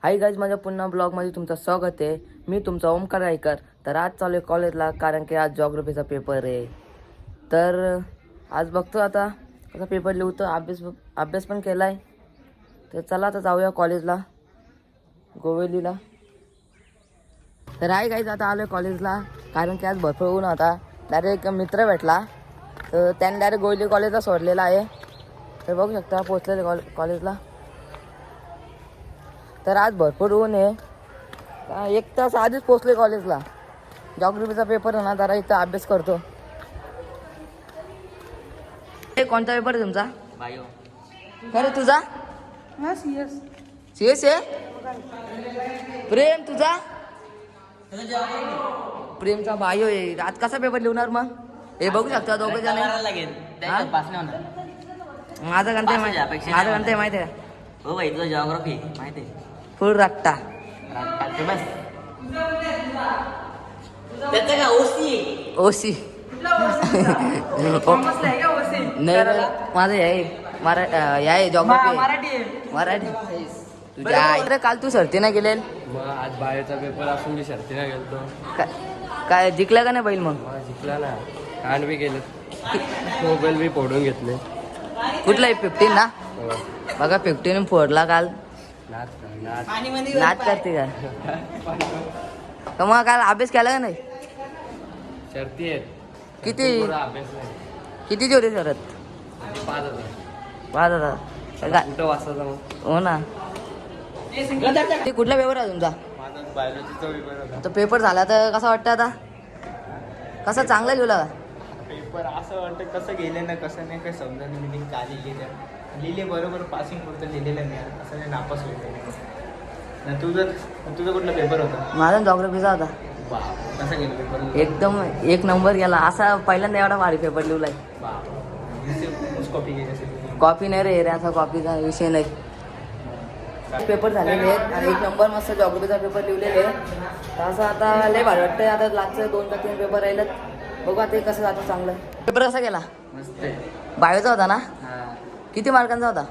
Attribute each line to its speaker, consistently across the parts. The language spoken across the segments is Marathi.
Speaker 1: हाय गाईज, माझ्या पुन्हा ब्लॉगमध्ये तुमचं स्वागत आहे. मी तुमचा ओमकार रायकर. तर आज चालू आहे कॉलेजला, कारण की आज जॉग्रफीचा पेपर आहे. तर आज बघतो आता कसा पेपर लिहतो. अभ्यास पण केला आहे. तर चला आता जाऊया कॉलेजला, गोवेलीला. तर हाय गाईज, आता आलो आहे कॉलेजला, कारण की आज भरपूर ऊन होता. डायरेक्ट एक मित्र भेटला, तर त्याने डायरेक्ट गोवेली कॉलेजला सोडलेला आहे. तर बघू शकता पोचलेले कॉलेजला. तर आज भरपूर ऊन आहे. 1 तास आधीच पोचले कॉलेजला. जॉग्रफीचा पेपर आहे ना, जरा इथं अभ्यास करतो. कोणता पेपर आहे तुमचा?
Speaker 2: बायो.
Speaker 1: खरं तुझा? CS आहे. प्रेम तुझा? प्रेमचा बायो आहे. आज कसा पेपर लिहणार मग? हे बघू शकता दोघं जण. माझं गणते माहिती आहे.
Speaker 2: हो भाई, तुझं जॉग्राफी माहिती आहे.
Speaker 1: फुल रट्टा.
Speaker 2: बस त्याचं का
Speaker 1: ओसी नाही, माझं आहे जॉग्रफी मराठी. तुझ्या काल तू शर्ती नाही गेले?
Speaker 3: मग आज बायोचा पेपर असून मी शर्तीला गेलतो.
Speaker 1: काय जिंकला का नाही बैल? मग
Speaker 3: जिंकला ना. कान बी गेले, मोबाईल बी फोडून घेतले.
Speaker 1: कुठला आहे? 15 ना. बघा 15 फोडला काल. नाच करते का? तर मग काल अभ्यास केला का नाही?
Speaker 3: शर्ती आहेत.
Speaker 1: किती
Speaker 3: अभ्यास नाही.
Speaker 1: किती होते शरद?
Speaker 3: 5,000.
Speaker 1: 5,000.
Speaker 3: कुठं वाचता मग?
Speaker 1: हो ना. ते कुठला पेपर आहे तुमचा?
Speaker 3: माझा बायोलॉजीचा पेपर होता.
Speaker 1: तो पेपर झाला तर कसा वाटतं आता? कसा चांगला लिहिला का
Speaker 3: पेपर? असं वाटतं कसं गेलं ना कसं नाही, काही समजा नाही. मी का लिहिले बरोबर, पासिंग पुरतं लिहिलेलं नाही. असं नाही नापास होतं. तुझा कुठला पेपर होता?
Speaker 1: माझा जॉग्रफीचा होता.
Speaker 3: कसा गेला पेपर?
Speaker 1: एकदम 1 नंबर गेला. असा पहिल्यांदा एवढा भारी पेपर लिहिलाय.
Speaker 3: कॉपी केली?
Speaker 1: कॉपी नाही रे, असा कॉपीचा विषय नाही. पेपर झालेले आहेत आणि 1 नंबर मस्त जॉग्रफीचा पेपर लिहिलेले आहे. तर असं आता लय भारी वाटतंय. आता लागचं 2 का 3 पेपर राहिलेत. बघू आता कसं जातं. चांगलं पेपर कसा गेला?
Speaker 2: मस्त.
Speaker 1: बायोचा होता ना?
Speaker 2: हा,
Speaker 1: किती मार्कांचा होता?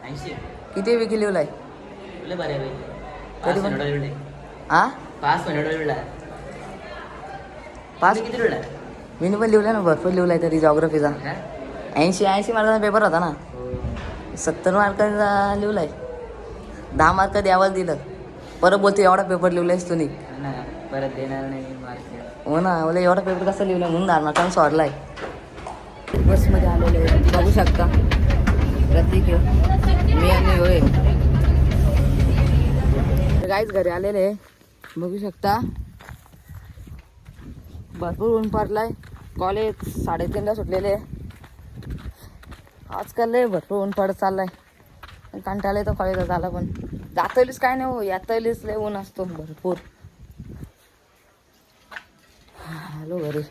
Speaker 2: 80.
Speaker 1: किती विकी लिहिलाय?
Speaker 2: तुला बरे भाई.
Speaker 1: कधी पण?
Speaker 2: 5 मिनिट
Speaker 1: हा
Speaker 2: 5 मिनिट
Speaker 1: 5
Speaker 2: किती लिहिला?
Speaker 1: मी पण लिहिलं ना, भरपूर लिहिलाय तरी जॉग्रफीचा. 80 मार्कांचा पेपर होता ना. 70 मार्कांचा लिहिलाय. 10 मार्क द्यावाच दिलं. परत बोलते एवढा पेपर लिहिलायस तुम्ही.
Speaker 2: ना परत देणार नाही मार्क.
Speaker 1: हो ना, मला एवढा पेपर कसा लिहिला म्हणून 10 मार्कांना सोडलाय. बसमध्ये आलेले बघू शकता. प्रतीक मी आणि होय गाईच घरी आलेले बघू शकता. भरपूर ऊन पडलाय. कॉलेज 3:30ला सुटलेले. आजकाल लय भरपूर ऊन पडत चाललाय. कंटाळा येतो कॉलेजला झाला, पण जातलीच काय नाही हो, यातलीच लय ऊन असतो भरपूर. हॅलो घरी.